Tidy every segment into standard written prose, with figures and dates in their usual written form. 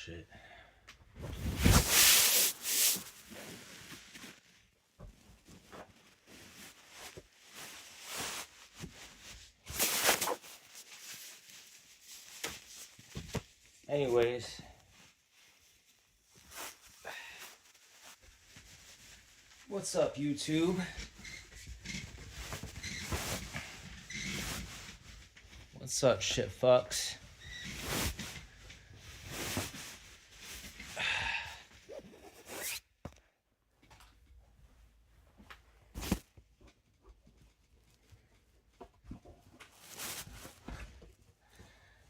shit. Anyways, what's up, YouTube? What's up, shit fucks?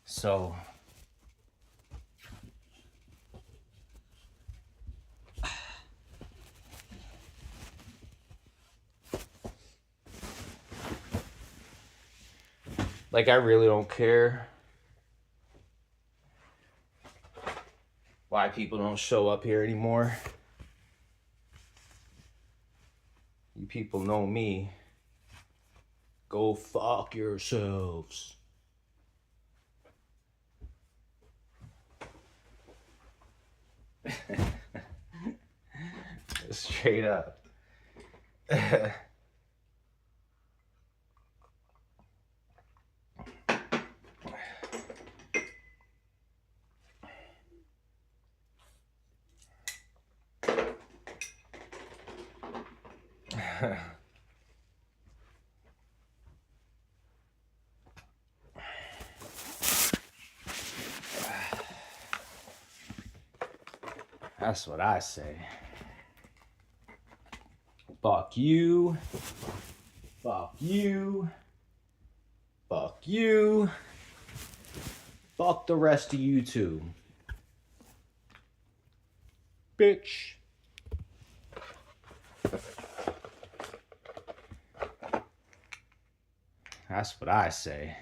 So, like, I really don't care why people don't show up here anymore. You people know me. Go fuck yourselves. Straight up. That's what I say. Fuck you. Fuck you. Fuck you. Fuck the rest of you too. Bitch. That's what I say.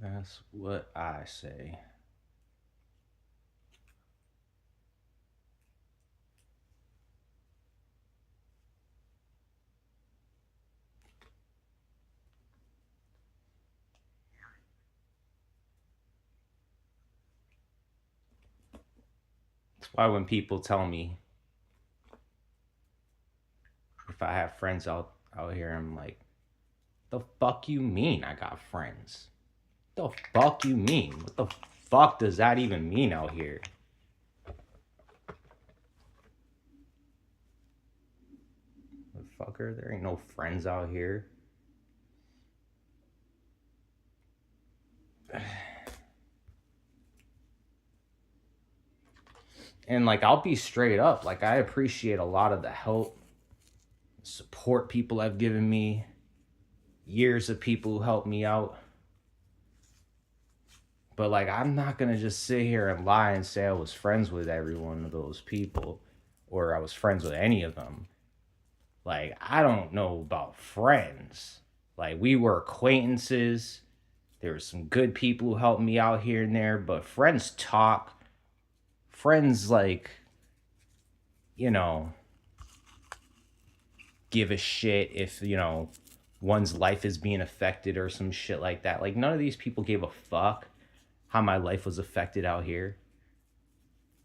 That's what I say. That's why when people tell me if I have friends out here, I'm like, the fuck you mean I got friends? The fuck you mean? What the fuck does that even mean out here? Motherfucker, there ain't no friends out here. And like, I'll be straight up. Like, I appreciate a lot of the help, support people have given me, years of people who helped me out. But like, I'm not gonna just sit here and lie and say I was friends with every one of those people, or I was friends with any of them. Like, I don't know about friends. Like, we were acquaintances. There were some good people who helped me out here and there, but friends talk. Friends, like, you know, give a shit if, you know, one's life is being affected or some shit like that. Like, none of these people gave a fuck how my life was affected out here.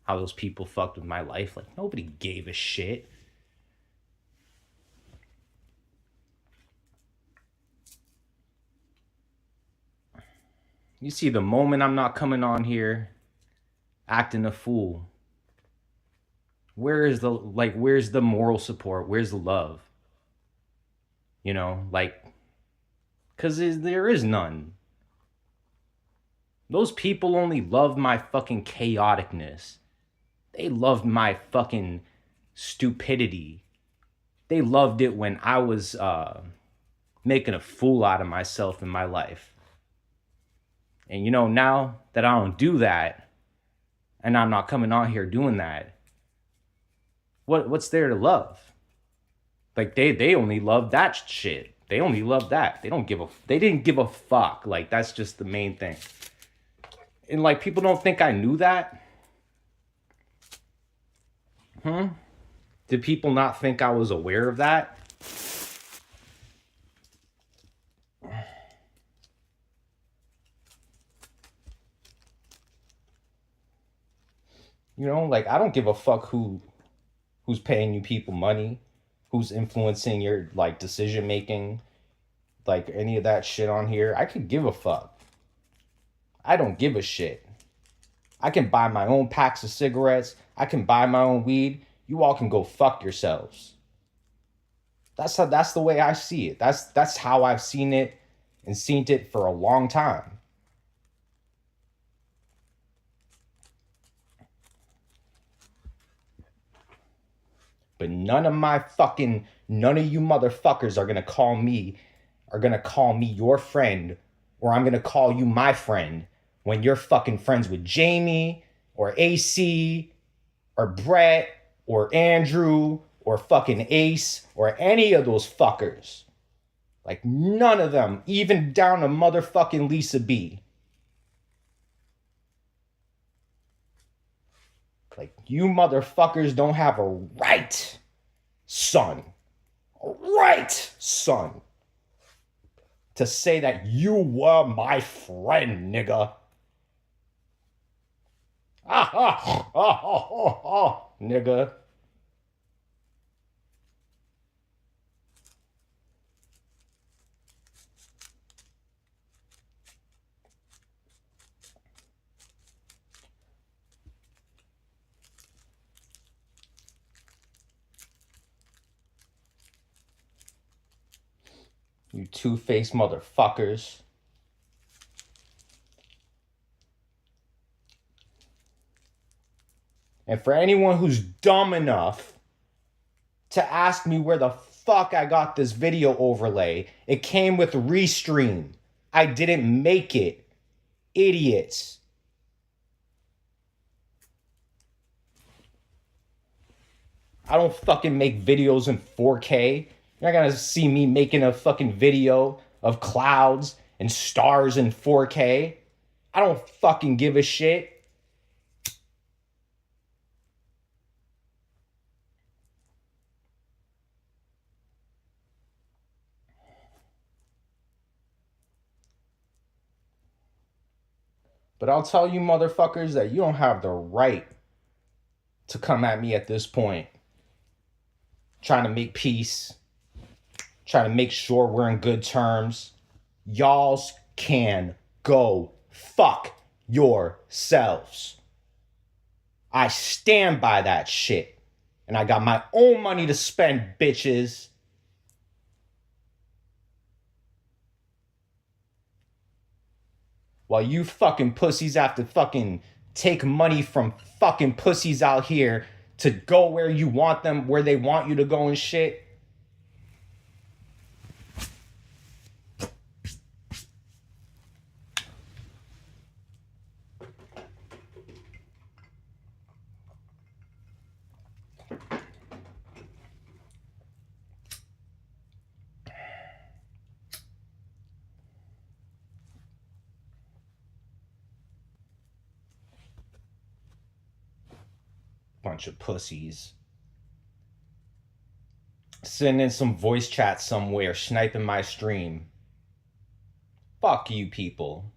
How those people fucked with my life. Like, nobody gave a shit. You see, the moment I'm not coming on here acting a fool, where's the moral support? Where's the love? You know, like, because there is none. Those people only loved my fucking chaoticness. They loved my fucking stupidity. They loved it when I was making a fool out of myself in my life. And you know, now that I don't do that, and I'm not coming on here doing that, what's there to love? Like they only love that shit. They only love that. They didn't give a fuck. Like that's just the main thing. And like people don't think I knew that. Did people not think I was aware of that? You know, like I don't give a fuck who's paying you people money, who's influencing your like decision making, like any of that shit on here. I could give a fuck. I don't give a shit. I can buy my own packs of cigarettes. I can buy my own weed. You all can go fuck yourselves. That's the way I see it. That's how I've seen it and seen it for a long time. But none of you motherfuckers are gonna call me your friend, or I'm gonna call you my friend when you're fucking friends with Jamie or AC or Brett or Andrew or fucking Ace or any of those fuckers. Like none of them, even down to motherfucking Lisa B. Like, you motherfuckers don't have a right, son, to say that you were my friend, nigga. Nigga. You two-faced motherfuckers. And for anyone who's dumb enough to ask me where the fuck I got this video overlay, it came with Restream. I didn't make it. Idiots. I don't fucking make videos in 4K. You're not gonna see me making a fucking video of clouds and stars in 4K. I don't fucking give a shit. But I'll tell you motherfuckers that you don't have the right to come at me at this point trying to make peace, trying to make sure we're in good terms. Y'alls can go fuck yourselves. I stand by that shit. And I got my own money to spend, bitches. While you fucking pussies have to fucking take money from fucking pussies out here to go where you want them, where they want you to go and shit. Bunch of pussies. Sitting in some voice chat somewhere, sniping my stream. Fuck you people.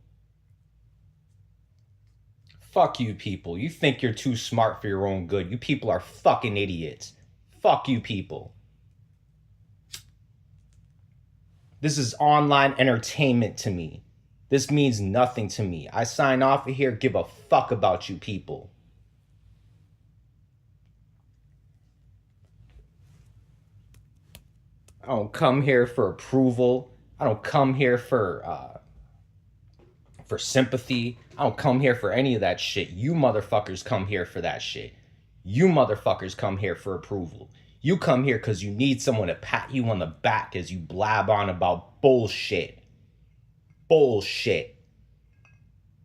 Fuck you people. You think you're too smart for your own good. You people are fucking idiots. Fuck you people. This is online entertainment to me. This means nothing to me. I sign off of here, give a fuck about you people. I don't come here for approval. I don't come here for for sympathy. I don't come here for any of that shit. You motherfuckers come here for that shit. You motherfuckers come here for approval. You come here because you need someone to pat you on the back as you blab on about bullshit. Bullshit.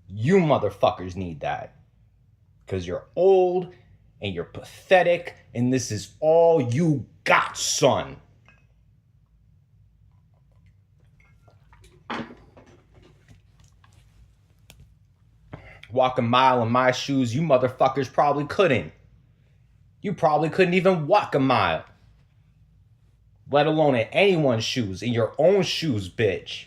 You motherfuckers need that. Because you're old and you're pathetic and this is all you got, son. Walk a mile in my shoes, you motherfuckers probably couldn't. You probably couldn't even walk a mile. Let alone in anyone's shoes, in your own shoes, bitch.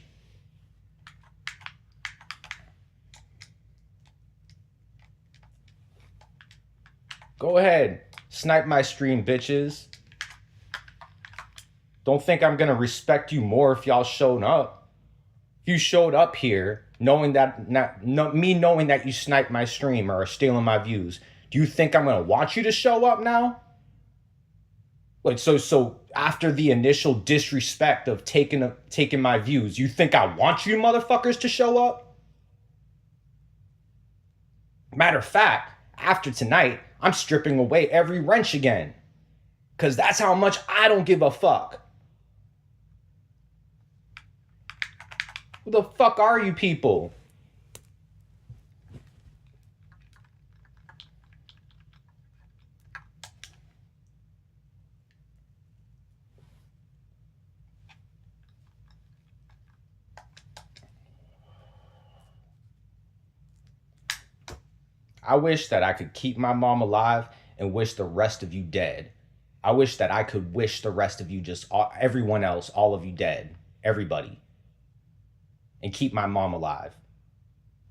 Go ahead, snipe my stream, bitches. Don't think I'm gonna respect you more if y'all showed up. If you showed up here knowing that knowing that you sniped my stream or are stealing my views, do you think I'm gonna want you to show up now? Like so after the initial disrespect of taking my views, you think I want you motherfuckers to show up? Matter of fact, after tonight, I'm stripping away every wrench again. Because that's how much I don't give a fuck. Who the fuck are you people? I wish that I could keep my mom alive and wish the rest of you dead. I wish that I could wish the rest of you everyone else, all of you dead. Everybody. And keep my mom alive.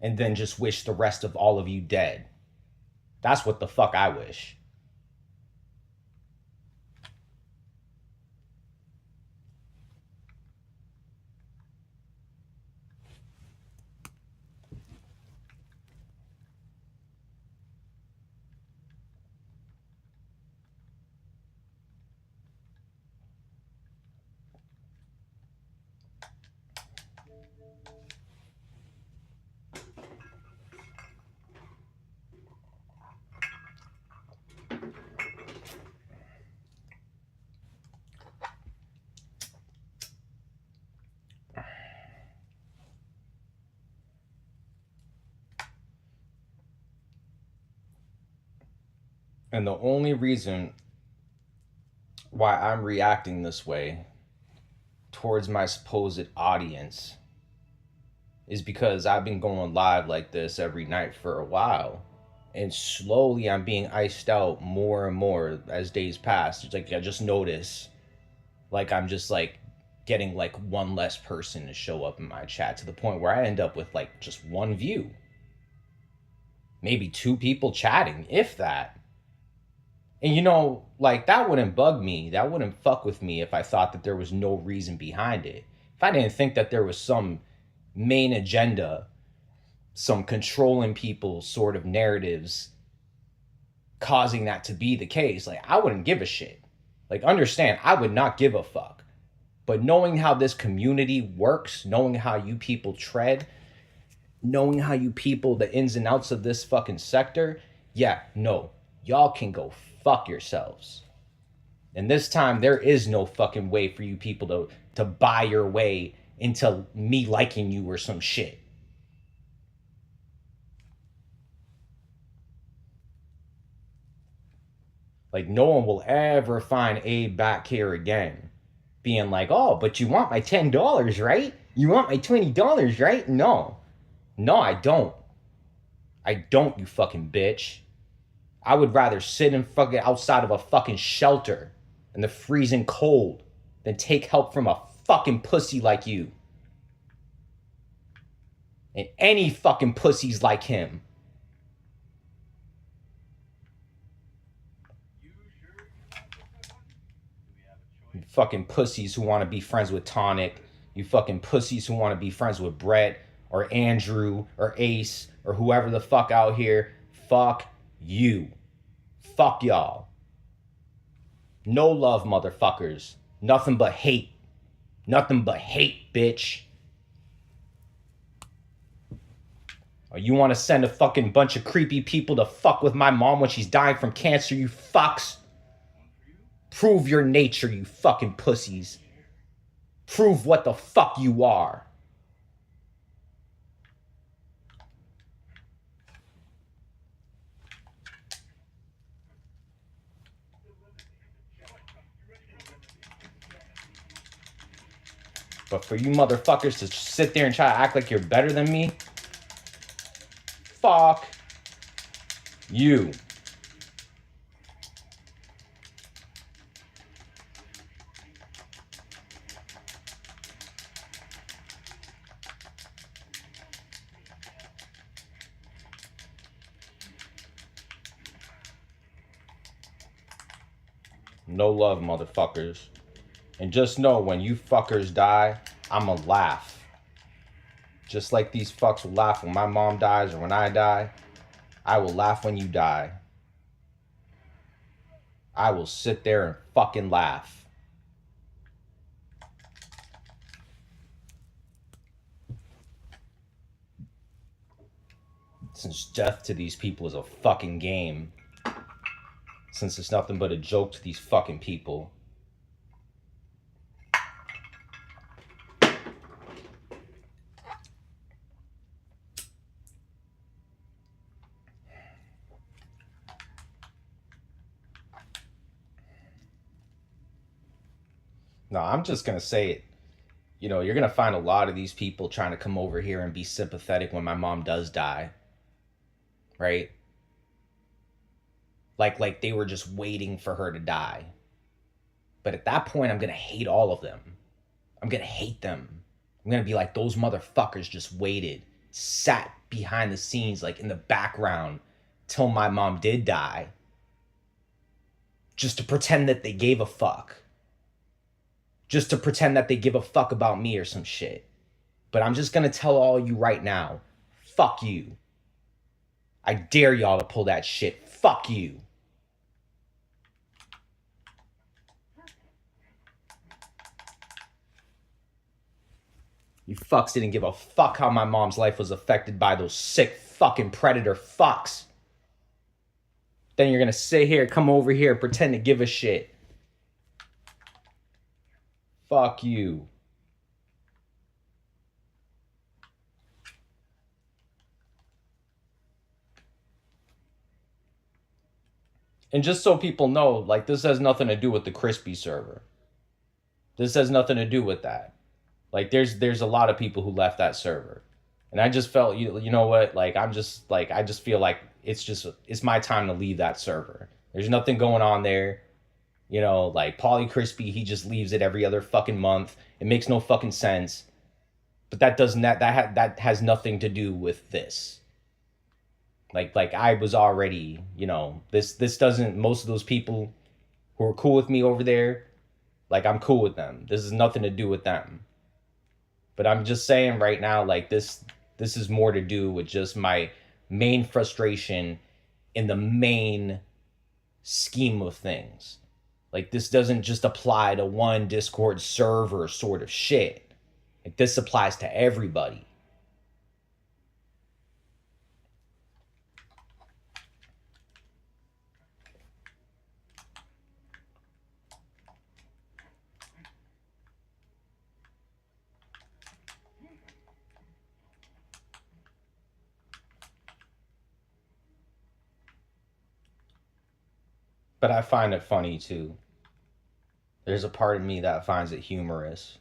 And then just wish the rest of all of you dead. That's what the fuck I wish. And the only reason why I'm reacting this way towards my supposed audience is because I've been going live like this every night for a while. And slowly I'm being iced out more and more as days pass. It's like I just notice like I'm just like getting like one less person to show up in my chat to the point where I end up with like just one view. Maybe two people chatting, if that. And you know, like that wouldn't bug me. That wouldn't fuck with me if I thought that there was no reason behind it. If I didn't think that there was some main agenda, some controlling people sort of narratives causing that to be the case, like I wouldn't give a shit. Like understand, I would not give a fuck. But knowing how this community works, knowing how you people tread, knowing how you people, the ins and outs of this fucking sector, yeah, no, y'all can go fuck yourselves. And this time there is no fucking way for you people to buy your way into me liking you or some shit. Like no one will ever find Abe back here again being like, oh, but you want my $10, right? You want my $20, right? No, I don't. I don't, you fucking bitch. I would rather sit and fucking outside of a fucking shelter in the freezing cold than take help from a fucking pussy like you. And any fucking pussies like him. You fucking pussies who want to be friends with Tonic. You fucking pussies who want to be friends with Brett or Andrew or Ace or whoever the fuck out here. Fuck you. Fuck y'all. No love, motherfuckers. Nothing but hate. Nothing but hate, bitch. Or you want to send a fucking bunch of creepy people to fuck with my mom when she's dying from cancer, you fucks? Prove your nature, you fucking pussies. Prove what the fuck you are. But for you motherfuckers to sit there and try to act like you're better than me, fuck you. No love, motherfuckers. And just know, when you fuckers die, I'ma laugh. Just like these fucks will laugh when my mom dies or when I die, I will laugh when you die. I will sit there and fucking laugh. Since death to these people is a fucking game. Since it's nothing but a joke to these fucking people. No, I'm just gonna say it. You know, you're gonna find a lot of these people trying to come over here and be sympathetic when my mom does die. Right? Like they were just waiting for her to die. But at that point, I'm gonna hate all of them. I'm gonna hate them. I'm gonna be like, those motherfuckers just waited, sat behind the scenes, like in the background, till my mom did die, just to pretend that they gave a fuck. Just to pretend that they give a fuck about me or some shit. But I'm just gonna tell all you right now, fuck you. I dare y'all to pull that shit. Fuck you. You fucks didn't give a fuck how my mom's life was affected by those sick fucking predator fucks. Then you're gonna sit here, come over here, and pretend to give a shit. Fuck you. And just so people know, like, this has nothing to do with the Crispy server. This has nothing to do with that. Like, there's a lot of people who left that server. And I just felt, you know what, like, I just feel like it's my time to leave that server. There's nothing going on there. You know, like, Pauly Crispy, he just leaves it every other fucking month. It makes no fucking sense. But that has nothing to do with this. Like I was already, you know, this doesn't, most of those people who are cool with me over there, like, I'm cool with them. This has nothing to do with them. But I'm just saying right now, like, this is more to do with just my main frustration in the main scheme of things. Like, this doesn't just apply to one Discord server sort of shit. Like, this applies to everybody. But I find it funny too. There's a part of me that finds it humorous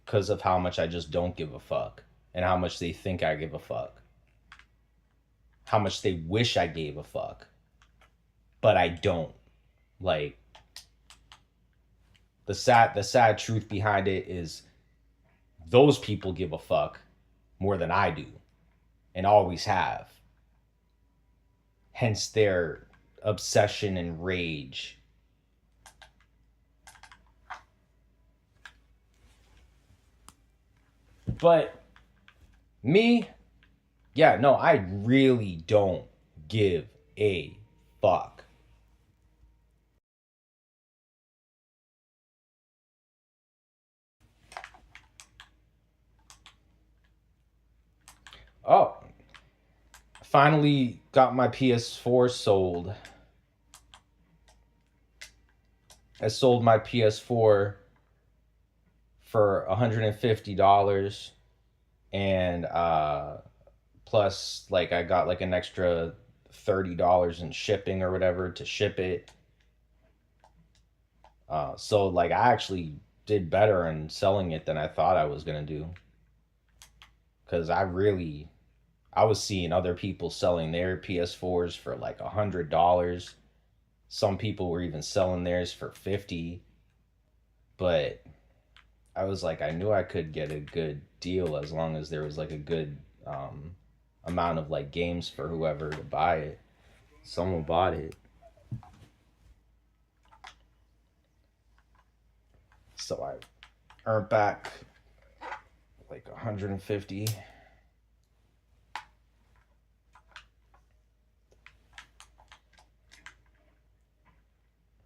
because of how much I just don't give a fuck and how much they think I give a fuck. How much they wish I gave a fuck. But I don't. Like, the sad truth behind it is those people give a fuck more than I do and always have. Hence their obsession and rage. But me, yeah, no, I really don't give a fuck. Oh, finally got my PS4 sold. I sold my PS4 for $150, and plus like I got like an extra $30 in shipping or whatever to ship it. So like I actually did better in selling it than I thought I was gonna do, because I was seeing other people selling their PS4s for like $100. Some people were even selling theirs for 50, but I was like, I knew I could get a good deal as long as there was like a good amount of like games for whoever to buy it. Someone bought it. So I earned back like 150.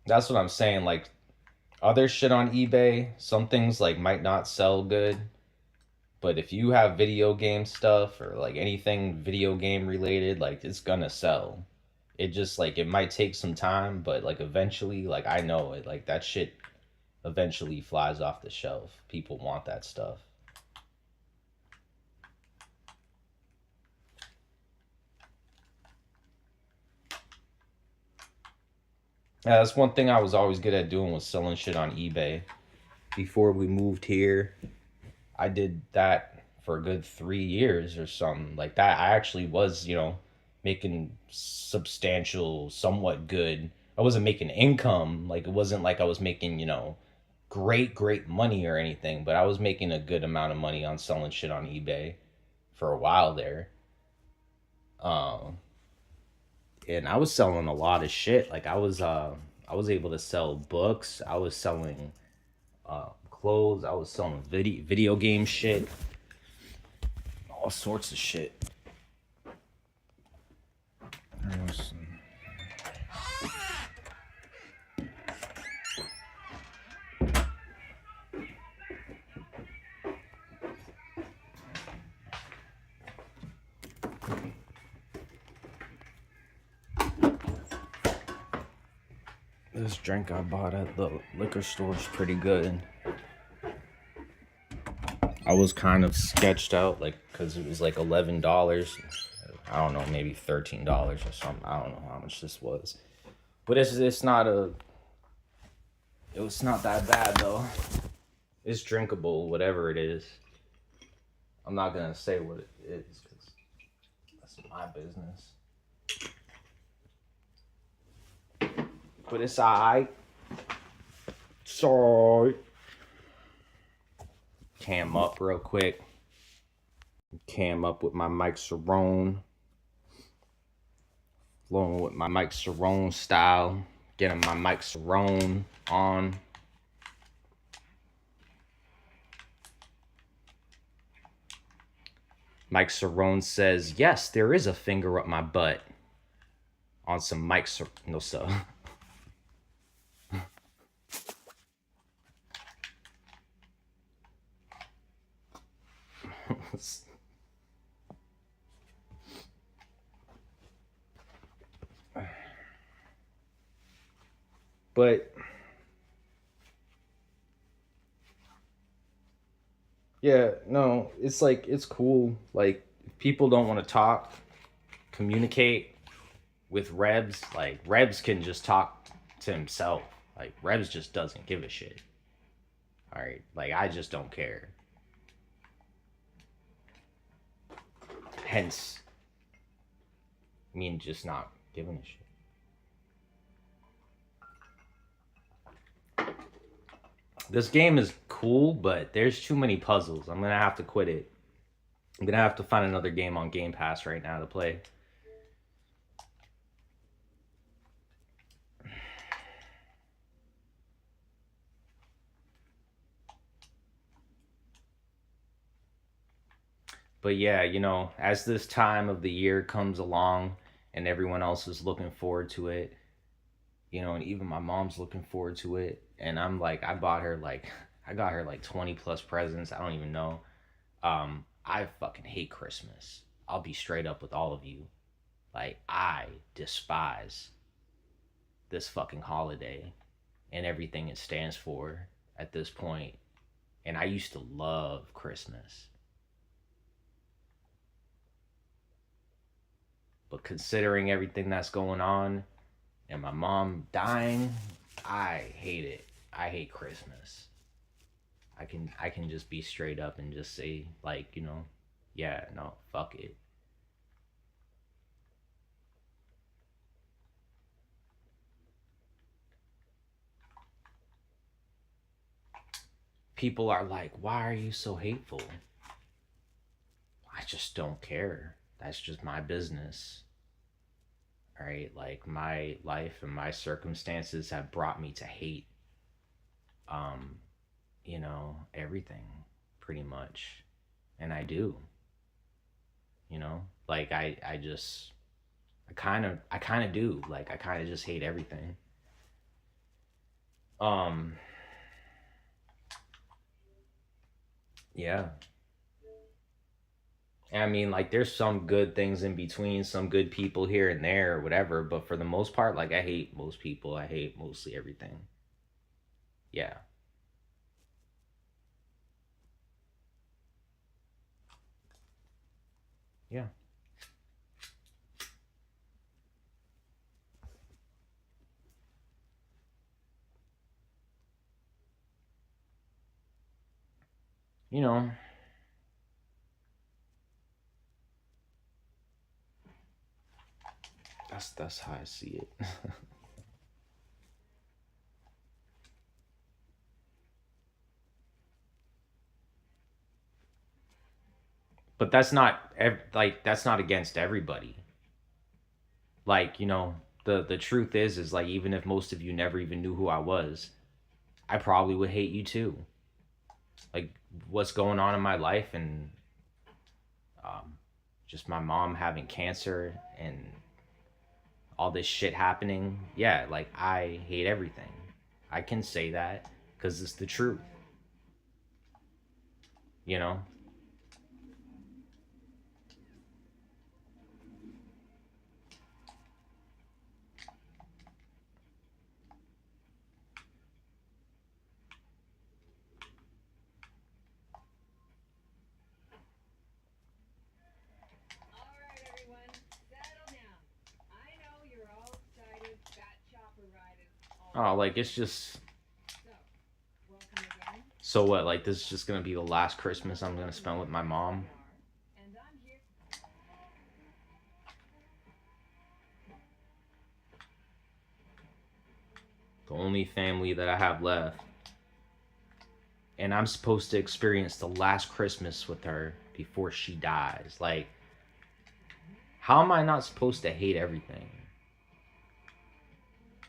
That's what I'm saying. Like other shit on eBay, some things like might not sell good, but if you have video game stuff or like anything video game related, like it's gonna sell. It just like it might take some time, but like eventually, like I know it, like that shit eventually flies off the shelf. People want that stuff. Yeah, that's one thing I was always good at doing, was selling shit on eBay. Before we moved here, I did that for a good 3 years or something like that. I actually was, making substantial, somewhat good. I wasn't making income. Like it wasn't like I was making, great money or anything, but I was making a good amount of money on selling shit on eBay for a while there. Um, and I was selling a lot of shit. Like I was able to sell books. I was selling clothes. I was selling video game shit, all sorts of shit. This drink I bought at the liquor store is pretty good. I was kind of sketched out, like, because it was like $11. I don't know, maybe $13 or something. I don't know how much this was, but it's not a. It was not that bad though. It's drinkable, whatever it is. I'm not gonna say what it is because that's my business. But it's alright. Sorry. Cam up real quick. Cam up with my Mike Cerrone. Flowing with my Mike Cerrone style. Getting my Mike Cerrone on. Mike Cerrone says, yes, there is a finger up my butt. On some Mike Cerrone. No, sir. But yeah, no, it's like it's cool. Like if people don't want to talk, communicate with Rebs. Like Rebs can just talk to himself. Like Rebs just doesn't give a shit. All right, like I just don't care. Hence, me just not giving a shit. This game is cool, but there's too many puzzles. I'm gonna have to quit it. I'm gonna have to find another game on Game Pass right now to play. But yeah, as this time of the year comes along and everyone else is looking forward to it, and even my mom's looking forward to it. And I'm like, I got her like 20 plus presents. I don't even know. I fucking hate Christmas. I'll be straight up with all of you. Like, I despise this fucking holiday and everything it stands for at this point. And I used to love Christmas. But considering everything that's going on and my mom dying, I hate it. I hate Christmas. I can just be straight up and just say, like, yeah, no, fuck it. People are like, why are you so hateful? I just don't care. That's just my business. All right, like my life and my circumstances have brought me to hate um everything pretty much. And I do, like I just I kind of do. Like I kind of just hate everything. Um yeah. I mean, like, there's some good things in between, some good people here and there, or whatever. But for the most part, like, I hate most people. I hate mostly everything. Yeah, yeah. You know, that's how I see it. But that's not like that's not against everybody. Like, the truth is like, even if most of you never even knew who I was, I probably would hate you too. Like, what's going on in my life, and um, just my mom having cancer and all this shit happening. Yeah, like, I hate everything. I can say that because it's the truth, you know? Oh, like, it's just. So what? Like, this is just gonna be the last Christmas I'm gonna spend with my mom? The only family that I have left. And I'm supposed to experience the last Christmas with her before she dies. Like, how am I not supposed to hate everything?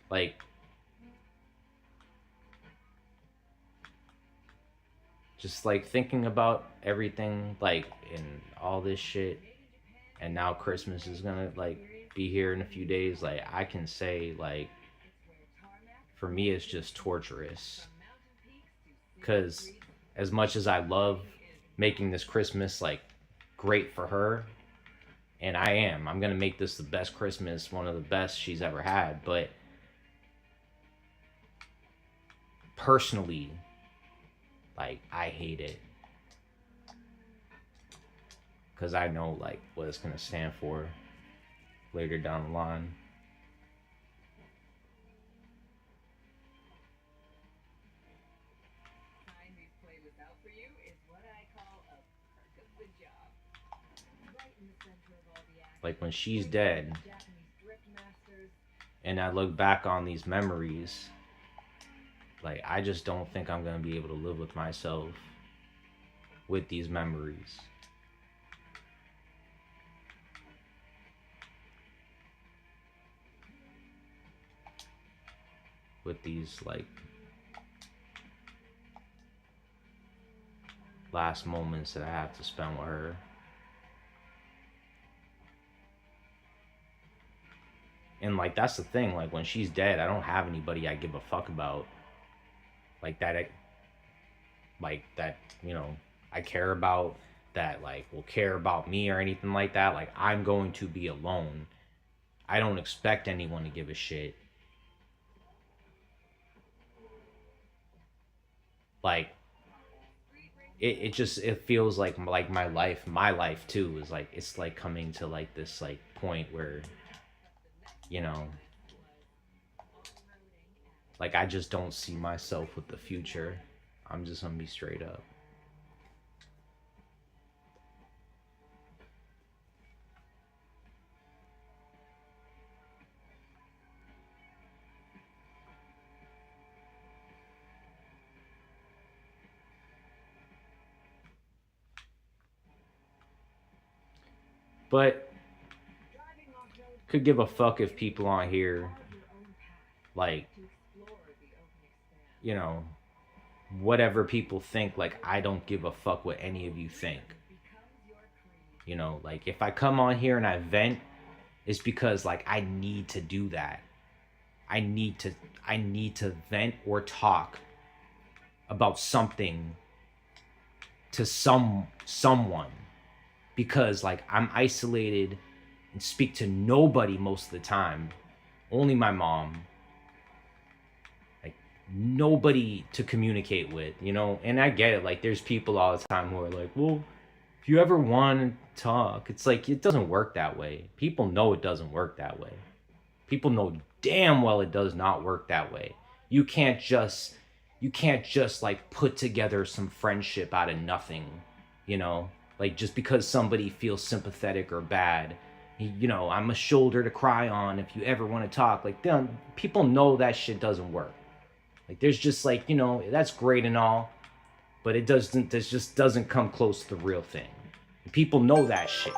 Like, just like thinking about everything, like, in all this shit, and now Christmas is gonna, like, be here in a few days. Like, I can say, like, for me, it's just torturous. Because as much as I love making this Christmas, like, great for her, and I'm gonna make this the best Christmas, one of the best she's ever had. But personally, like, I hate it because I know, like, what it's gonna stand for later down the line. Like, when she's dead, and I look back on these memories, like, I just don't think I'm gonna be able to live with myself with these memories. With these, like, last moments that I have to spend with her. And, like, that's the thing. Like, when she's dead, I don't have anybody I give a fuck about. Like, that, I care about, that, like, will care about me or anything like that. Like, I'm going to be alone I don't expect anyone to give a shit. Like it feels like my life too is like, it's like coming to like this like point where, you know, like I just don't see myself with the future. I'm just gonna be straight up. But could give a fuck if people on here, like, you know, whatever people think, like I don't give a fuck what any of you think. You know, like if I come on here and I vent, it's because like I need to do that. I need to I need to vent or talk about something to someone, because like I'm isolated and speak to nobody most of the time. Only my mom. Like nobody to communicate with, you know? And I get it. Like there's people all the time who are like, "Well, if you ever want to talk," it's like it doesn't work that way. People know it doesn't work that way. People know damn well it does not work that way. You can't just like put together some friendship out of nothing, you know? Like just because somebody feels sympathetic or bad, you know, I'm a shoulder to cry on if you ever want to talk. Like people know that shit doesn't work. Like there's just like, you know, that's great and all, but it doesn't this just doesn't come close to the real thing. People know that shit.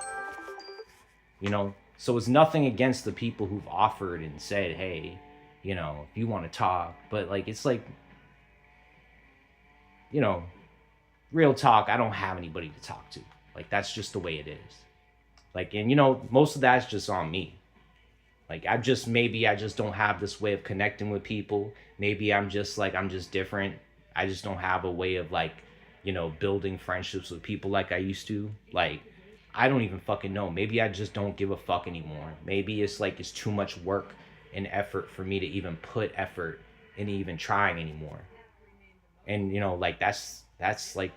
You know? So it's nothing against the people who've offered and said, "Hey, you know, if you want to talk," but like it's like, you know, real talk, I don't have anybody to talk to. Like that's just the way it is. Like, and you know, most of that's just on me. Like maybe I just don't have this way of connecting with people. Maybe I'm just different. I just don't have a way of like, you know, building friendships with people like I used to. Like I don't even fucking know. Maybe I just don't give a fuck anymore. Maybe it's like it's too much work and effort for me to even put effort in even trying anymore. And you know, like that's like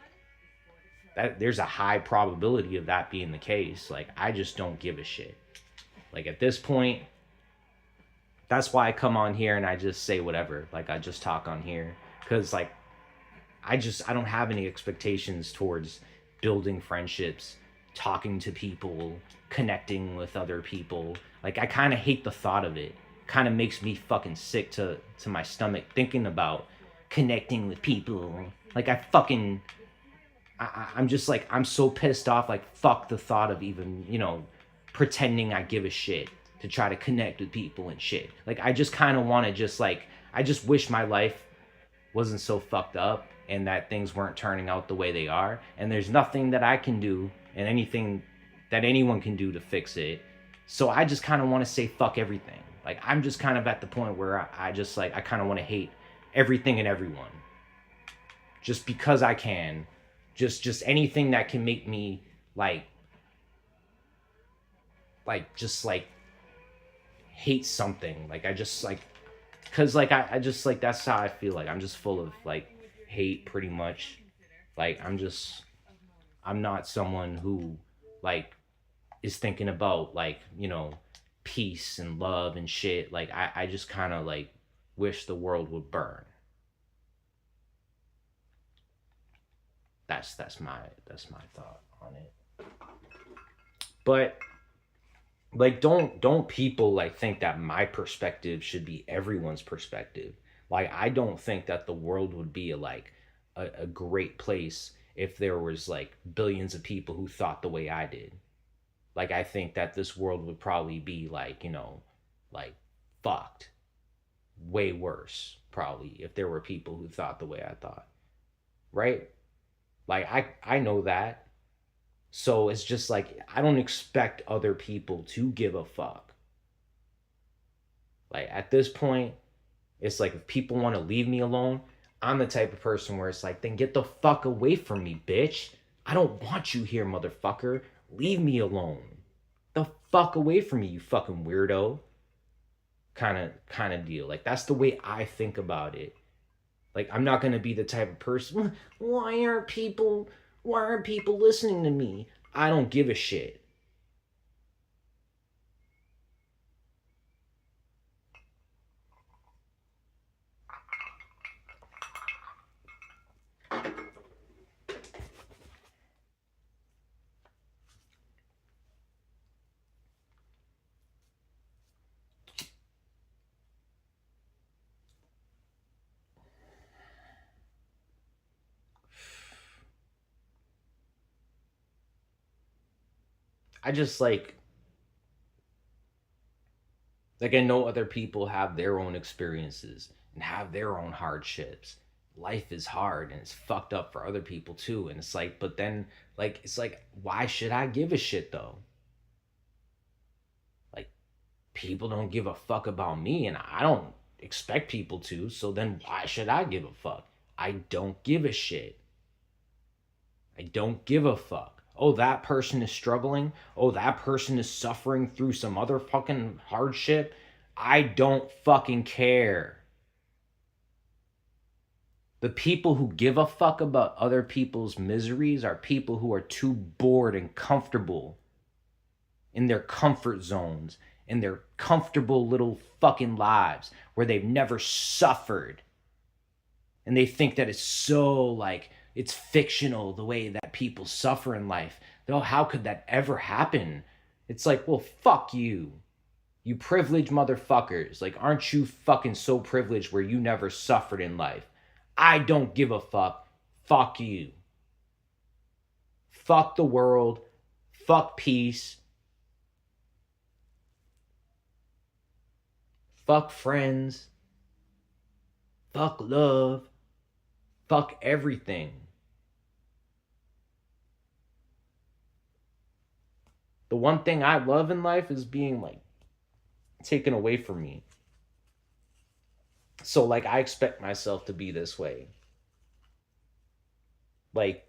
that there's a high probability of that being the case. Like I just don't give a shit. Like at this point, that's why I come on here and I just say whatever. Like I just talk on here cuz like I don't have any expectations towards building friendships, talking to people, connecting with other people. Like I kind of hate the thought of it. Kind of makes me fucking sick to my stomach thinking about connecting with people. Like I'm just like I'm so pissed off. Like fuck the thought of even, you know, pretending I give a shit to try to connect with people and shit. Like I just kind of want to just like I just wish my life wasn't so fucked up and that things weren't turning out the way they are, and there's nothing that I can do and anything that anyone can do to fix it. So I just kind of want to say fuck everything. Like I'm just kind of at the point where I just like I kind of want to hate everything and everyone just because I can. Just anything that can make me like just like hate something. Like I just like cuz like I just like that's how I feel. Like I'm just full of like hate pretty much. Like I'm not someone who like is thinking about like, you know, peace and love and shit. Like I just kind of like wish the world would burn. That's my thought on it. But like don't people like think that my perspective should be everyone's perspective. Like I don't think that the world would be a great place if there was like billions of people who thought the way I did. Like I think that this world would probably be like, you know, like fucked way worse probably if there were people who thought the way I thought. Right? Like I know that. So it's just like I don't expect other people to give a fuck. Like at this point, it's like if people want to leave me alone, I'm the type of person where it's like, then get the fuck away from me, bitch. I don't want you here, motherfucker. Leave me alone. The fuck away from me, you fucking weirdo. Kind of deal. Like, that's the way I think about it. Like, I'm not gonna be the type of person, why aren't people listening to me? I don't give a shit. I just like I know other people have their own experiences and have their own hardships. Life is hard and it's fucked up for other people too. And it's like, but then like it's like, why should I give a shit though? Like, people don't give a fuck about me and I don't expect people to, so then why should I give a fuck? I don't give a shit. I don't give a fuck. Oh, that person is struggling. Oh, that person is suffering through some other fucking hardship. I don't fucking care. The people who give a fuck about other people's miseries are people who are too bored and comfortable in their comfort zones, in their comfortable little fucking lives where they've never suffered. And they think that it's so like it's fictional the way that people suffer in life. Oh, how could that ever happen? It's like, well, fuck you. You privileged motherfuckers. Like, aren't you fucking so privileged where you never suffered in life? I don't give a fuck. Fuck you. Fuck the world. Fuck peace. Fuck friends. Fuck love. Fuck everything. The one thing I love in life is being like taken away from me. So like I expect myself to be this way. Like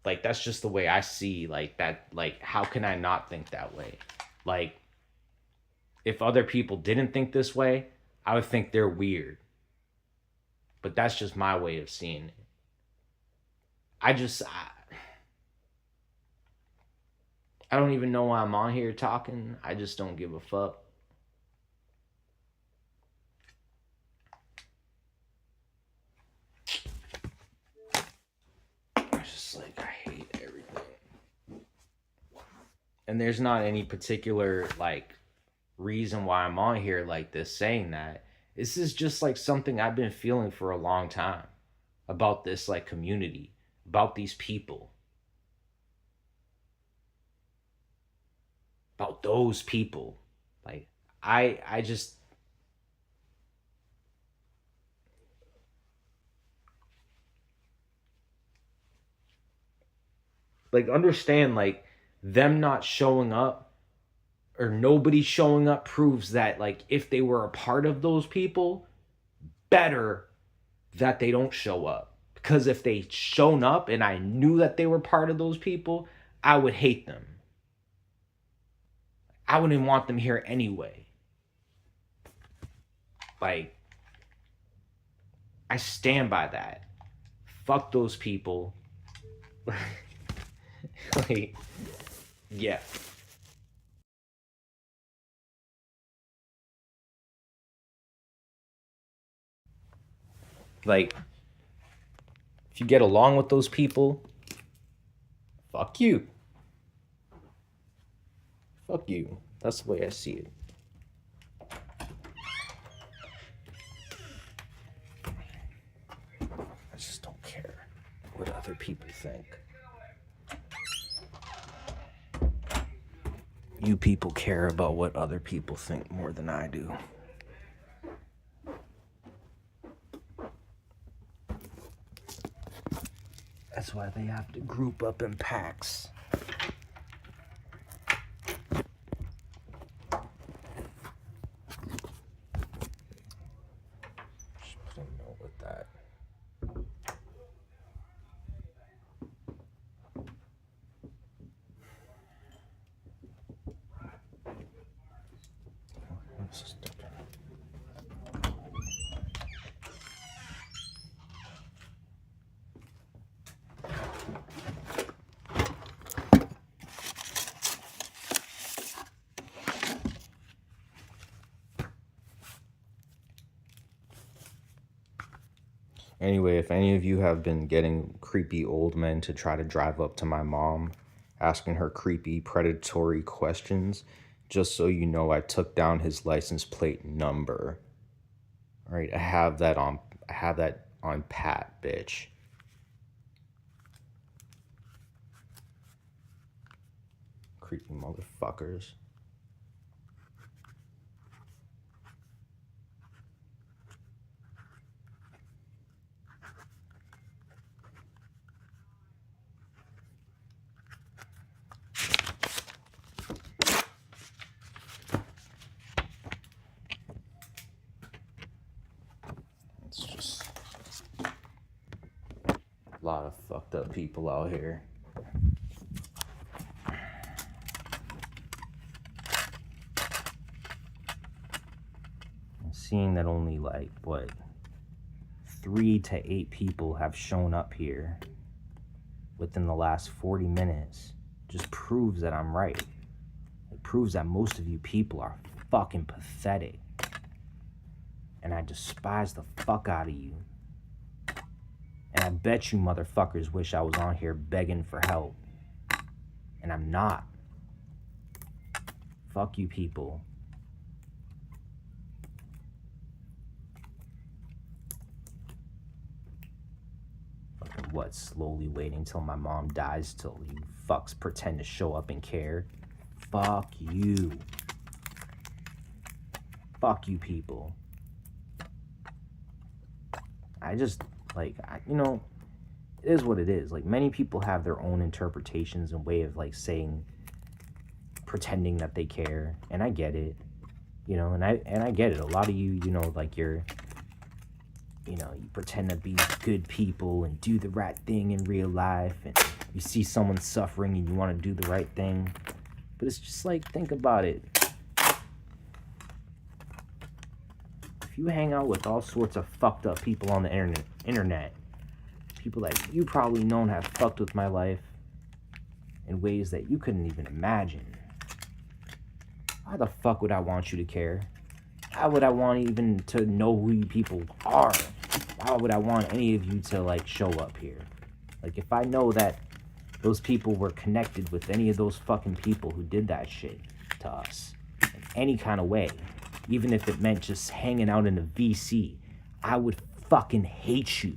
that's just the way I see like that. Like, how can I not think that way? Like, if other people didn't think this way, I would think they're weird. But that's just my way of seeing it. I don't even know why I'm on here talking. I just don't give a fuck. I just like, I hate everything. And there's not any particular like reason why I'm on here like this saying that. This is just like something I've been feeling for a long time about this like community, about these people, about those people. Like, I just like understand like them not showing up or nobody showing up proves that like if they were a part of those people, better that they don't show up. Because if they shown up and I knew that they were part of those people, I would hate them. I wouldn't want them here anyway. Like, I stand by that. Fuck those people. Like, yeah. Like, if you get along with those people, fuck you. Fuck you. That's the way I see it. I just don't care what other people think. You people care about what other people think more than I do. That's why they have to group up in packs. Just put a note with that. Anyway, if any of you have been getting creepy old men to try to drive up to my mom, asking her creepy, predatory questions, just so you know, I took down his license plate number. All right, I have that on pat, bitch. Creepy motherfuckers. It's just a lot of fucked up people out here. Seeing that only like 3 to 8 people have shown up here within the last 40 minutes just proves that I'm right. It proves that most of you people are fucking pathetic. And I despise the fuck out of you. And I bet you motherfuckers wish I was on here begging for help. And I'm not. Fuck you people. Fucking what, slowly waiting till my mom dies till you fucks pretend to show up and care? Fuck you. Fuck you people. I just, you know, it is what it is. Like, many people have their own interpretations and way of, saying, pretending that they care. And I get it, you know, and I get it. A lot of you, you know, you pretend to be good people and do the right thing in real life. And you see someone suffering and you want to do the right thing. But it's just think about it. If you hang out with all sorts of fucked up people on the internet, people that you probably known have fucked with my life in ways that you couldn't even imagine, why the fuck would I want you to care? Why would I want even to know who you people are? Why would I want any of you to show up here? If I know that those people were connected with any of those fucking people who did that shit to us in any kind of way, even if it meant just hanging out in a VC, I would fucking hate you.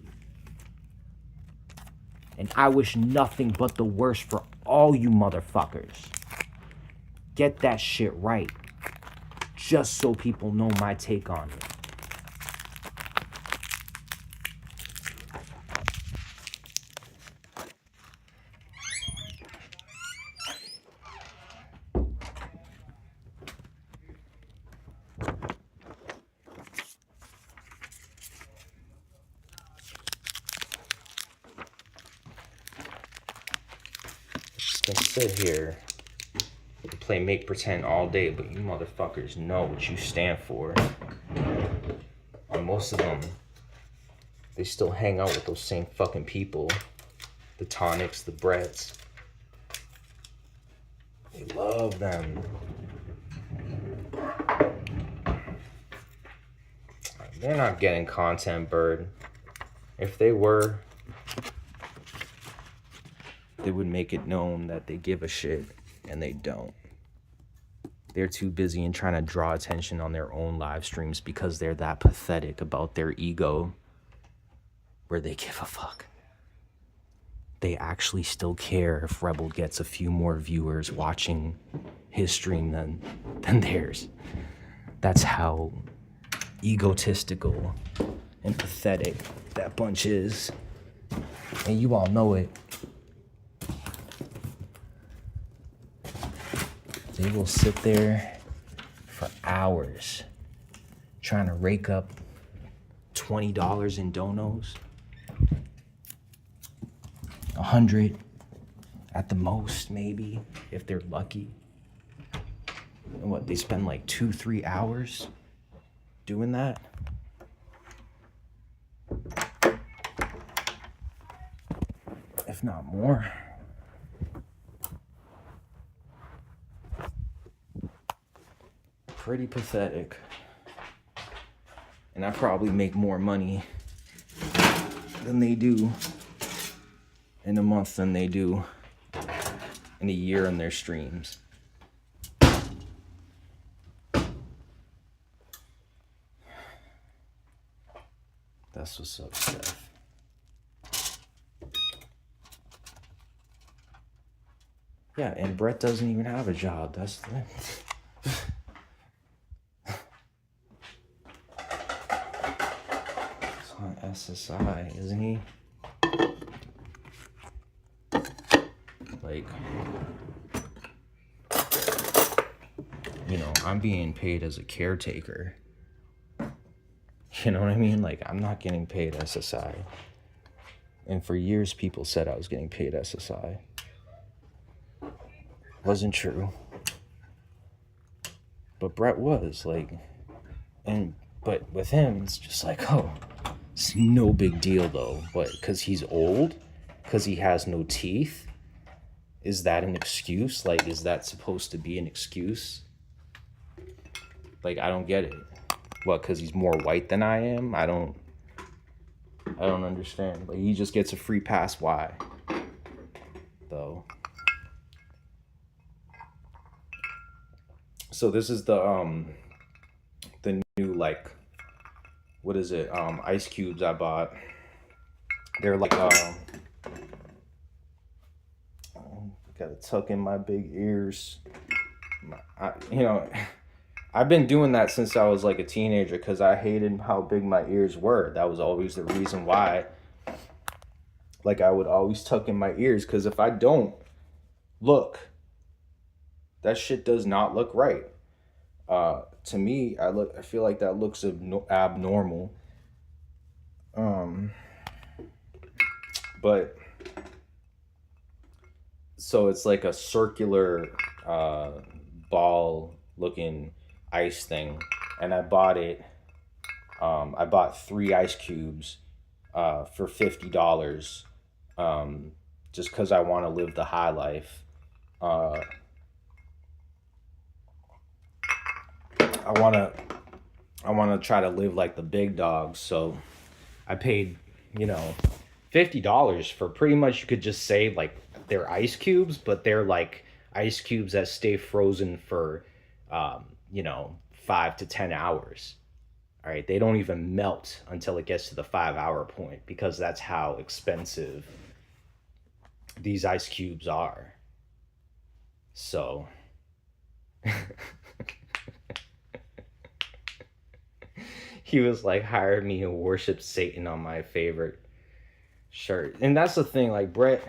And I wish nothing but the worst for all you motherfuckers. Get that shit right. Just so people know my take on it. Can sit here and play make pretend all day, but you motherfuckers know what you stand for. On most of them, they still hang out with those same fucking people. The Tonics, the Bretts. They love them. They're not getting content, Bird. If they were, they would make it known that they give a shit, and they don't. They're too busy in trying to draw attention on their own live streams because they're that pathetic about their ego, where they give a fuck. They actually still care if Rebel gets a few more viewers watching his stream than theirs. That's how egotistical and pathetic that bunch is. And you all know it. They will sit there for hours trying to rake up $20 in donos, 100 at the most, maybe, if they're lucky. And what, they spend like 2-3 hours doing that? If not more. Pretty pathetic. And I probably make more money than they do in a month than they do in a year on their streams. That's what's up, Steph. Yeah, and Brett doesn't even have a job. That's the... He's on SSI, isn't he? Like, you know, I'm being paid as a caretaker. You know what I mean? Like, I'm not getting paid SSI. And for years, people said I was getting paid SSI. Wasn't true. But Brett was, like, but with him, it's just like, oh, it's no big deal, though. What, because he's old? Because he has no teeth? Is that an excuse? Like, is that supposed to be an excuse? Like, I don't get it. What, because he's more white than I am? I don't understand. Like, he just gets a free pass. Why? Though. So this is the new, like, what is it? Ice cubes I bought. They're like, gotta tuck in my big ears. I've been doing that since I was like a teenager because I hated how big my ears were. That was always the reason why. Like, I would always tuck in my ears because if I don't, look, that shit does not look right. To me, I feel like that looks abnormal. But so it's like a circular ball looking ice thing, and I bought it. I bought 3 ice cubes for $50, just because I want to live the high life. I want to try to live like the big dogs. So I paid, $50 for pretty much, you could just say like they're ice cubes, but they're like ice cubes that stay frozen for 5 to 10 hours. All right, they don't even melt until it gets to the 5-hour point because that's how expensive these ice cubes are. So he was like, hire me and worship Satan on my favorite shirt. And that's the thing, like Brett,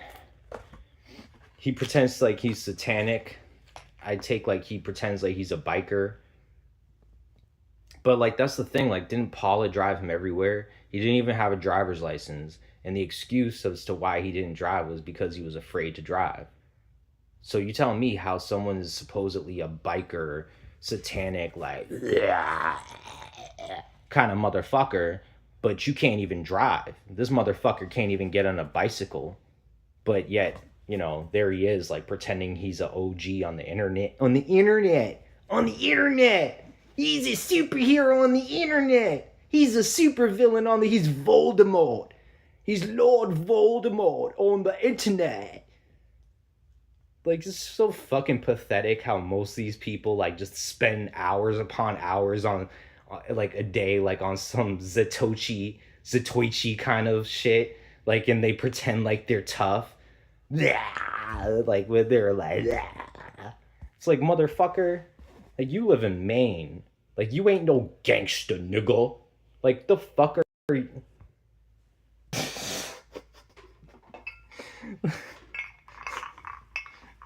he pretends like he's satanic. I take like he pretends like he's a biker. But like that's the thing, like didn't Paula drive him everywhere? He didn't even have a driver's license. And the excuse as to why he didn't drive was because he was afraid to drive. So you tell me how someone is supposedly a biker, satanic, like kind of motherfucker, but you can't even drive. This motherfucker can't even get on a bicycle. But yet, there he is, like pretending he's an OG on the internet. On the internet! He's a superhero on the internet! He's a supervillain he's Voldemort! He's Lord Voldemort on the internet! Like, it's so fucking pathetic how most of these people, like, just spend hours upon hours on, like, a day, like, on some Zatoichi kind of shit. Like, and they pretend like they're tough. Like, when they're like, it's like, motherfucker, like, you live in Maine. Like, you ain't no gangster, nigga. Like, the fuck are you?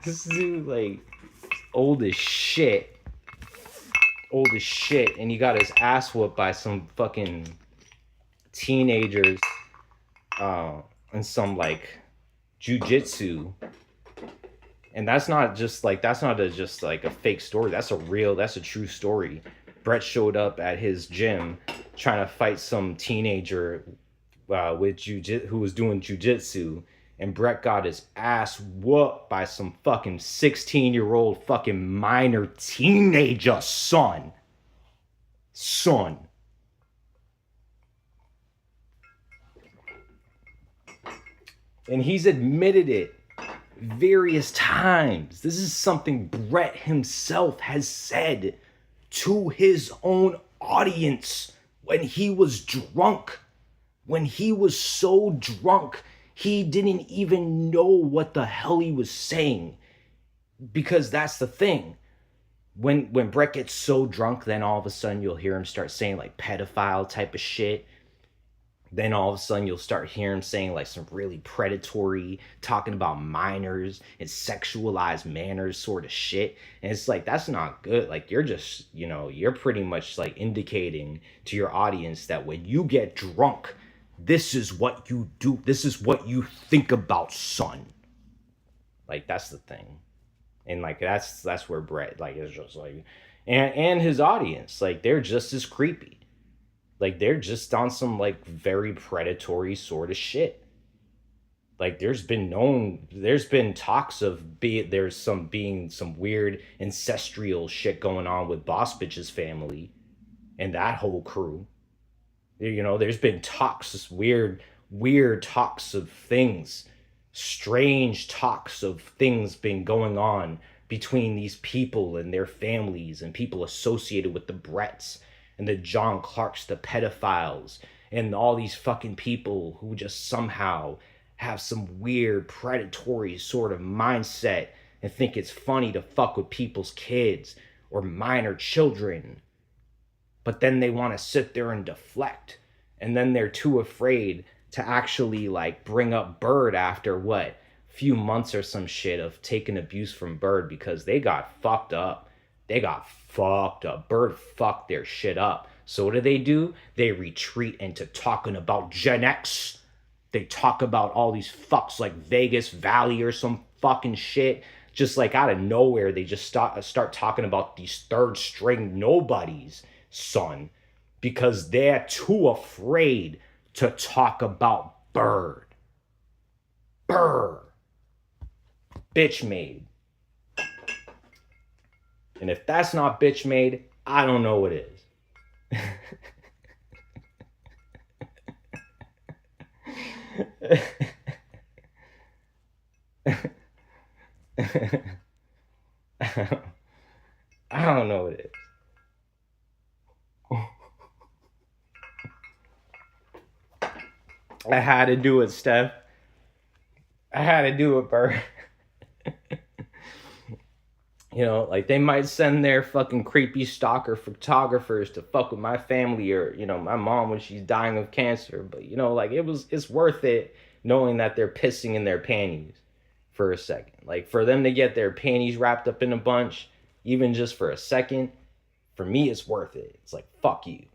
This dude, like, old as shit, and he got his ass whooped by some fucking teenagers, and some, like, jujitsu, And that's not just like a fake story. That's a true story. Brett showed up at his gym trying to fight some teenager with who was doing jujitsu, and Brett got his ass whooped by some fucking 16-year-old fucking minor teenager, son. And he's admitted it various times. This is something Brett himself has said to his own audience when he was drunk. When he was so drunk, he didn't even know what the hell he was saying. Because that's the thing. When Brett gets so drunk, then all of a sudden you'll hear him start saying like pedophile type of shit. Then all of a sudden you'll start hearing him saying like some really predatory, talking about minors and sexualized manners sort of shit. And it's like, that's not good. Like, you're just, you're pretty much like indicating to your audience that when you get drunk, this is what you do. This is what you think about, son. Like, that's the thing. And like, that's where Brett like is just like, and his audience, like, they're just as creepy. Like, they're just on some like very predatory sort of shit. Like, there's been talks of being some weird ancestral shit going on with Boss Bitch's family and that whole crew. There's been talks, weird talks of things, strange talks of things been going on between these people and their families and people associated with the Bretts and the John Clarks, the pedophiles, and all these fucking people who just somehow have some weird predatory sort of mindset and think it's funny to fuck with people's kids or minor children. But then they want to sit there and deflect. And then they're too afraid to actually like bring up Bird after few months or some shit of taking abuse from Bird, because they got fucked up. Bird fucked their shit up. So what do? They retreat into talking about Gen X. They talk about all these fucks like Vegas Valley or some fucking shit. Just like out of nowhere, they just start talking about these third string nobodies, son, because they're too afraid to talk about Bird. Bitch made. And if that's not bitch made, I don't know what is. I don't know what it is. I had to do it, Steph. I had to do it, Bird. Like, they might send their fucking creepy stalker photographers to fuck with my family or, my mom when she's dying of cancer. But, like, it's worth it knowing that they're pissing in their panties for a second. Like, for them to get their panties wrapped up in a bunch, even just for a second, for me, it's worth it. It's like, fuck you.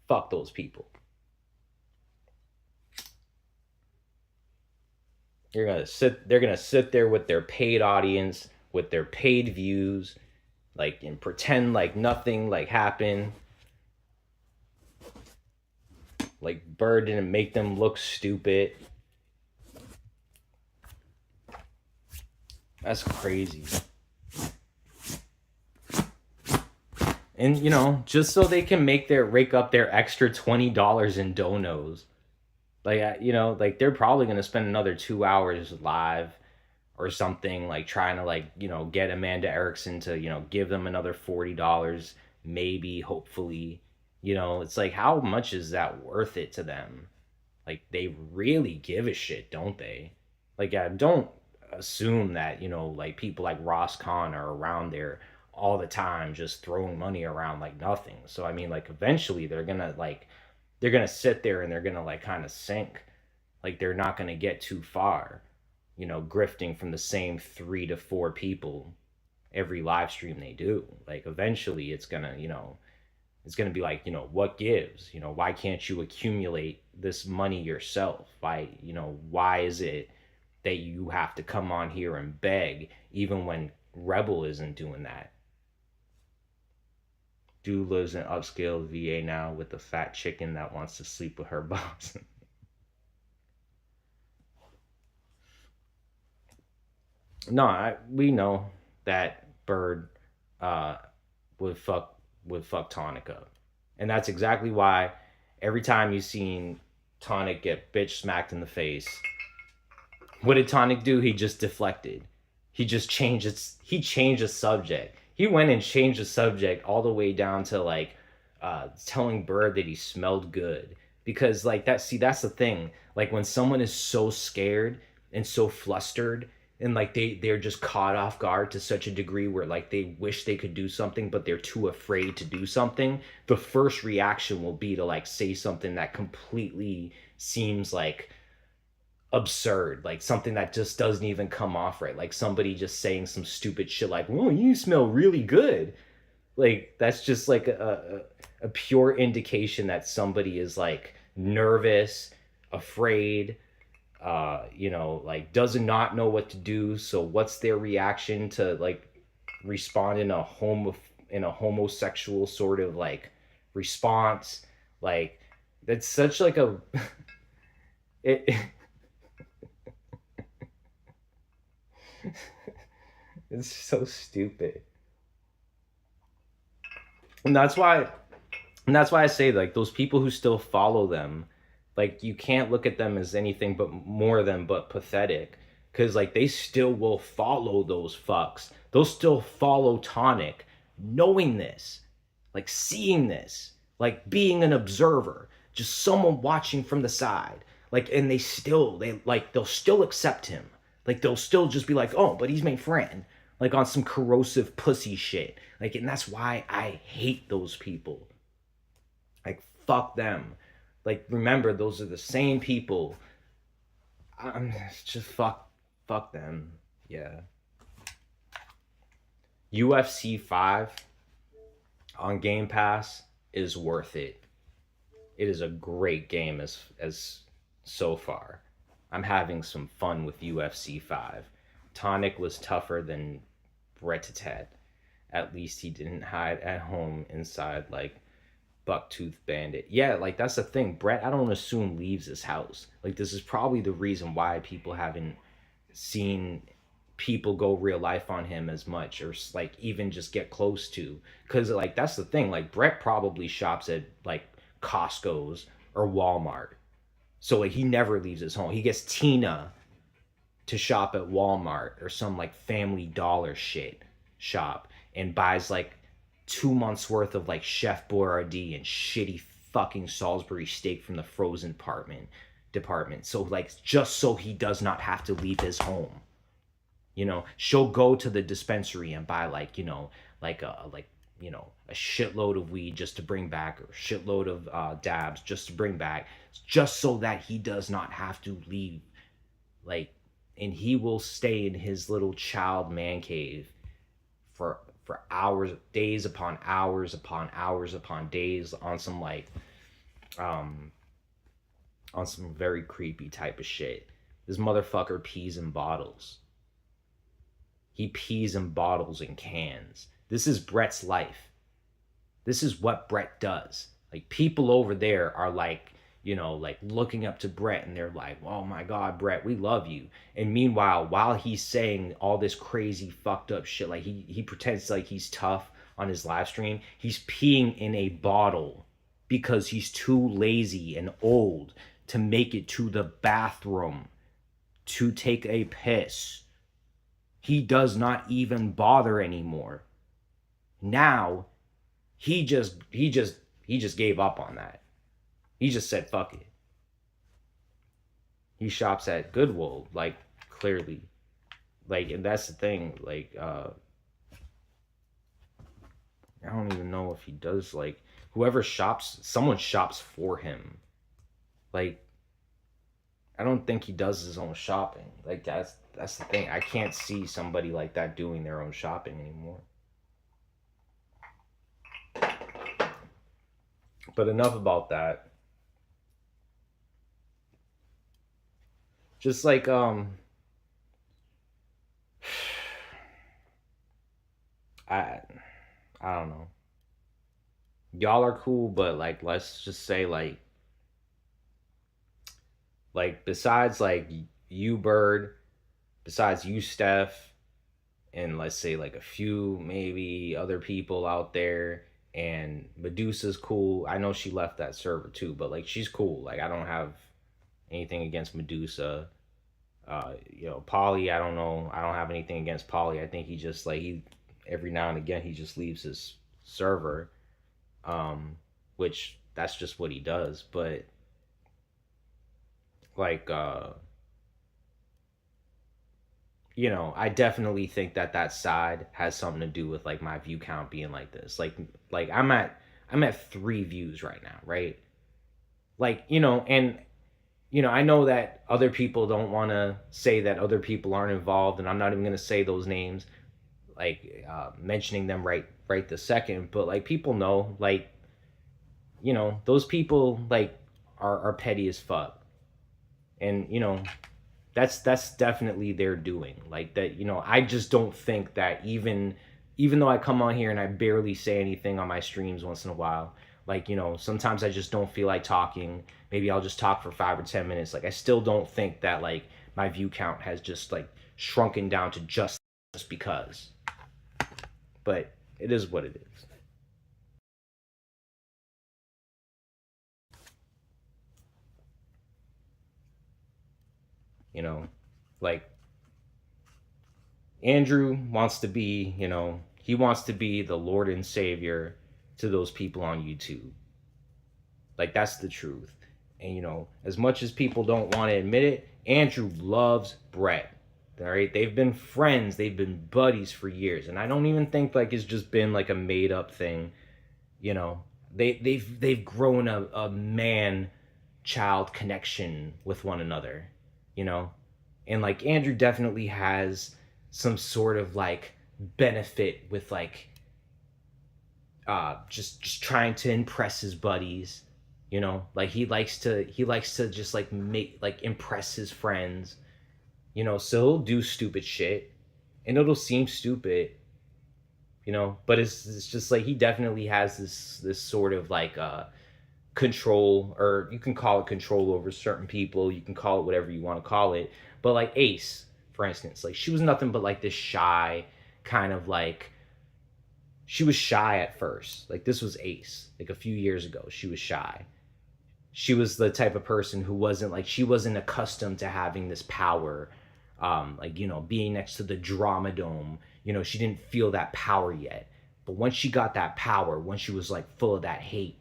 Fuck those people. They're gonna sit there with their paid audience, with their paid views, like, and pretend like nothing like happened. Like, Bird didn't make them look stupid. That's crazy. And just so they can rake up their extra $20 in donos. Like, like, they're probably gonna spend another 2 hours live or something, like, trying to, like, get Amanda Erickson to, give them another $40, maybe, hopefully. It's like, how much is that worth it to them? Like, they really give a shit, don't they? Like, don't assume that, like, people like Ross Kahn are around there all the time just throwing money around like nothing. So, I mean, like, eventually they're gonna sit there and they're gonna, like, kind of sink. Like, they're not gonna get too far, grifting from the same 3 to 4 people every live stream they do. Like, eventually it's gonna be like, what gives? Why can't you accumulate this money yourself? Why is it that you have to come on here and beg, even when Rebel isn't doing that. Dude lives in upscale VA now with a fat chicken that wants to sleep with her boss. No, we know that Bird uh, would fuck Tonic up, and that's exactly why every time you seen Tonic get bitch smacked in the face, what did Tonic do? He just deflected. He just changed its. He changed the subject. He went and changed the subject all the way down to like telling Bird that he smelled good, because like that. See, that's the thing. Like when someone is so scared and so flustered and like they're just caught off guard to such a degree where like they wish they could do something but they're too afraid to do something, the first reaction will be to like say something that completely seems like absurd, like something that just doesn't even come off right, like somebody just saying some stupid shit like, "Whoa, you smell really good." Like that's just like a pure indication that somebody is like nervous, afraid, like does not know what to do. So what's their reaction to like respond in a homosexual sort of like response? Like that's such like a it it's so stupid. And that's why I say like those people who still follow them, like you can't look at them as anything but more than but pathetic, because like they still will follow those fucks. They'll still follow Tonic, knowing this, like seeing this, like being an observer, just someone watching from the side. Like and they'll still accept him. Like they'll still just be like, oh, but he's my friend. Like on some corrosive pussy shit. Like, and that's why I hate those people. Like, fuck them. Like, remember, those are the same people. I'm just fuck them. Yeah. UFC 5 on Game Pass is worth it. It is a great game as so far. I'm having some fun with UFC 5. Tonic was tougher than Brett. At least he didn't hide at home inside like Bucktooth Bandit. Yeah, like that's the thing. Brett, I don't assume leaves his house. Like this is probably the reason why people haven't seen people go real life on him as much, or like even just get close to. Because like that's the thing. Like Brett probably shops at like Costco's or Walmart. So like he never leaves his home. He gets Tina to shop at Walmart or some like Family Dollar shit shop and buys like 2 months worth of like Chef Boyardee and shitty fucking Salisbury steak from the frozen department. So like just so he does not have to leave his home. She'll go to the dispensary and buy like, a shitload of weed just to bring back, or shitload of dabs just to bring back, just so that he does not have to leave. Like, and he will stay in his little child man cave for hours, days upon hours upon hours upon days on some like on some very creepy type of shit. This motherfucker pees in bottles. He pees in bottles and cans. This is Brett's life. This is what Brett does. Like people over there are like, like looking up to Brett and they're like, oh my God, Brett, we love you. And meanwhile, while he's saying all this crazy fucked up shit, like he pretends like he's tough on his live stream, he's peeing in a bottle because he's too lazy and old to make it to the bathroom to take a piss. He does not even bother anymore. Now, he just gave up on that. He just said, fuck it. He shops at Goodwill, like, clearly. Like, and that's the thing, like, I don't even know if he does, like, whoever shops, someone shops for him. Like, I don't think he does his own shopping. Like, that's the thing. I can't see somebody like that doing their own shopping anymore. But enough about that. Just like I I don't know. Y'all are cool, but like let's just say like besides like you Bird, besides you Steph, and let's say like a few maybe other people out there, and Medusa's cool. I know she left that server too, but like she's cool. Like I don't have anything against Medusa. Polly, I don't know. I don't have anything against Polly. I think he just like he every now and again he just leaves his server, which that's just what he does. But like I definitely think that that side has something to do with like my view count being like this. Like I'm at 3 views right now, right? Like, and I know that other people don't want to say that other people aren't involved, and I'm not even going to say those names, like mentioning them right this second. But like people know, like those people like are petty as fuck, and that's definitely their doing. Like that, I just don't think that even though I come on here and I barely say anything on my streams once in a while, like sometimes I just don't feel like talking. Maybe I'll just talk for 5 or 10 minutes. Like I still don't think that like my view count has just like shrunken down to just because. But it is what it is. Like Andrew wants to be, he wants to be the Lord and Savior to those people on YouTube. Like that's the truth. And as much as people don't want to admit it, Andrew loves Brett. All right, they've been friends, they've been buddies for years, and I don't even think like it's just been like a made up thing. You know, they've grown a man child connection with one another. You know, and like Andrew definitely has some sort of like benefit with like just trying to impress his buddies. Like he likes to just like make like impress his friends. So he'll do stupid shit, and it'll seem stupid. But it's just like he definitely has this sort of like control, or you can call it control over certain people, you can call it whatever you want to call it. But like Ace, for instance, like she was nothing but like this shy kind of like, she was shy at first. Like this was Ace like a few years ago. She was shy. She was the type of person who she wasn't accustomed to having this power, like being next to the drama dome. She didn't feel that power yet. But once she got that power, once she was like full of that hate,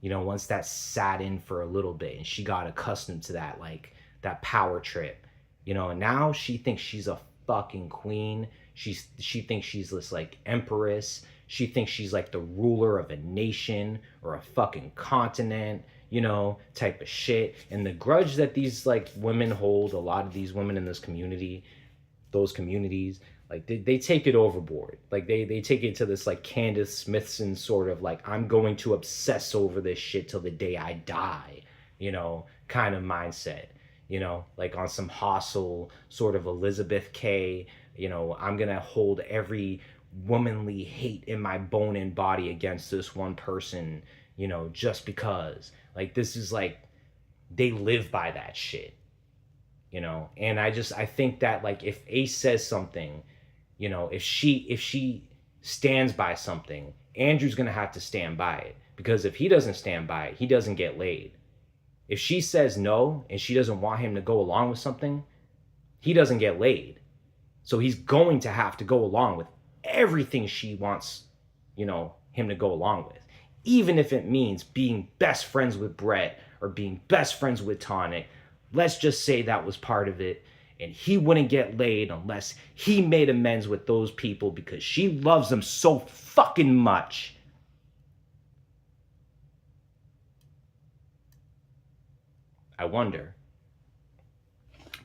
once that sat in for a little bit and she got accustomed to that, like that power trip, and now she thinks she's a fucking queen. She thinks she's this like empress. She thinks she's like the ruler of a nation or a fucking continent, type of shit. And the grudge that these like women hold, a lot of these women in this community, those communities, like they take it overboard. Like they take it to this like Candace Smithson sort of like, I'm going to obsess over this shit till the day I die, kind of mindset. Like on some hostile sort of Elizabeth K, I'm gonna hold every womanly hate in my bone and body against this one person, just because. Like this is like, they live by that shit. And I think that like if Ace says something, if she stands by something, Andrew's gonna have to stand by it, because if he doesn't stand by it, he doesn't get laid. If she says no and she doesn't want him to go along with something, he doesn't get laid. So he's going to have to go along with everything she wants, him to go along with, even if it means being best friends with Brett or being best friends with Tonic. Let's just say that was part of it, and he wouldn't get laid unless he made amends with those people because she loves them so fucking much. I wonder.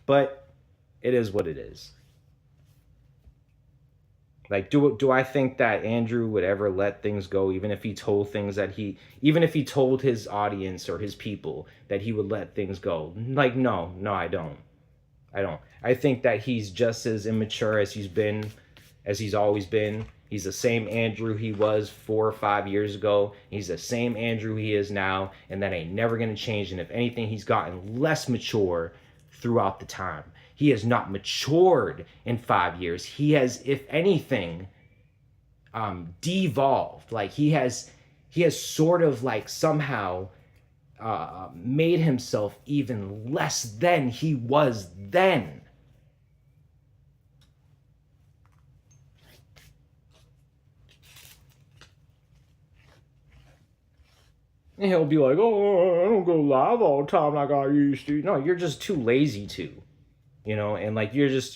But it is what it is. Like, do I think that Andrew would ever let things go, even if he told even if he told his audience or his people that he would let things go? Like, no, I don't. I think that he's just as immature as he's always been. He's the same Andrew he was 4 or 5 years ago. He's the same Andrew he is now, and that ain't never gonna change. And if anything, he's gotten less mature throughout the time. He has not matured in 5 years. He has, if anything, devolved. Like he has sort of like somehow made himself even less than he was then. And he'll be like, oh, I don't go live all the time like I used to. No, you're just too lazy to, and like you're just,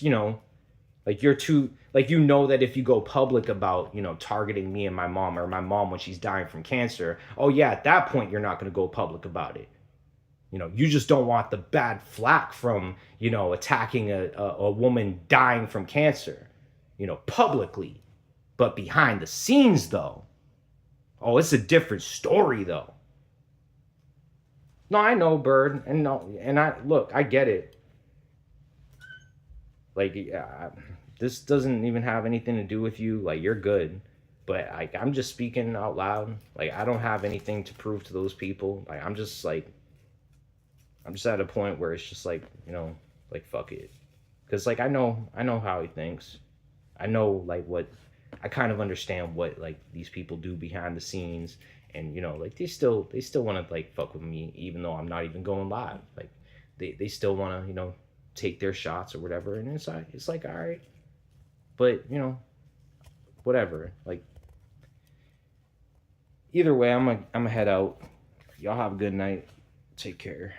like you're too, like that if you go public about, targeting me and my mom, or my mom when she's dying from cancer, oh yeah, at that point you're not going to go public about it. You just don't want the bad flack from, attacking a woman dying from cancer, publicly. But behind the scenes though, oh, it's a different story though. No, I know, Bird, and no, and I get it. Like, this doesn't even have anything to do with you. Like, you're good, but like, I'm just speaking out loud. Like, I don't have anything to prove to those people. Like, I'm just at a point where it's just like, like fuck it, because like I know how he thinks. I know like what I kind of understand what like these people do behind the scenes. And like they still want to like fuck with me, even though I'm not even going live. Like they still want to take their shots or whatever. And it's like all right, but whatever. Like either way, I'm gonna head out. Y'all have a good night. Take care.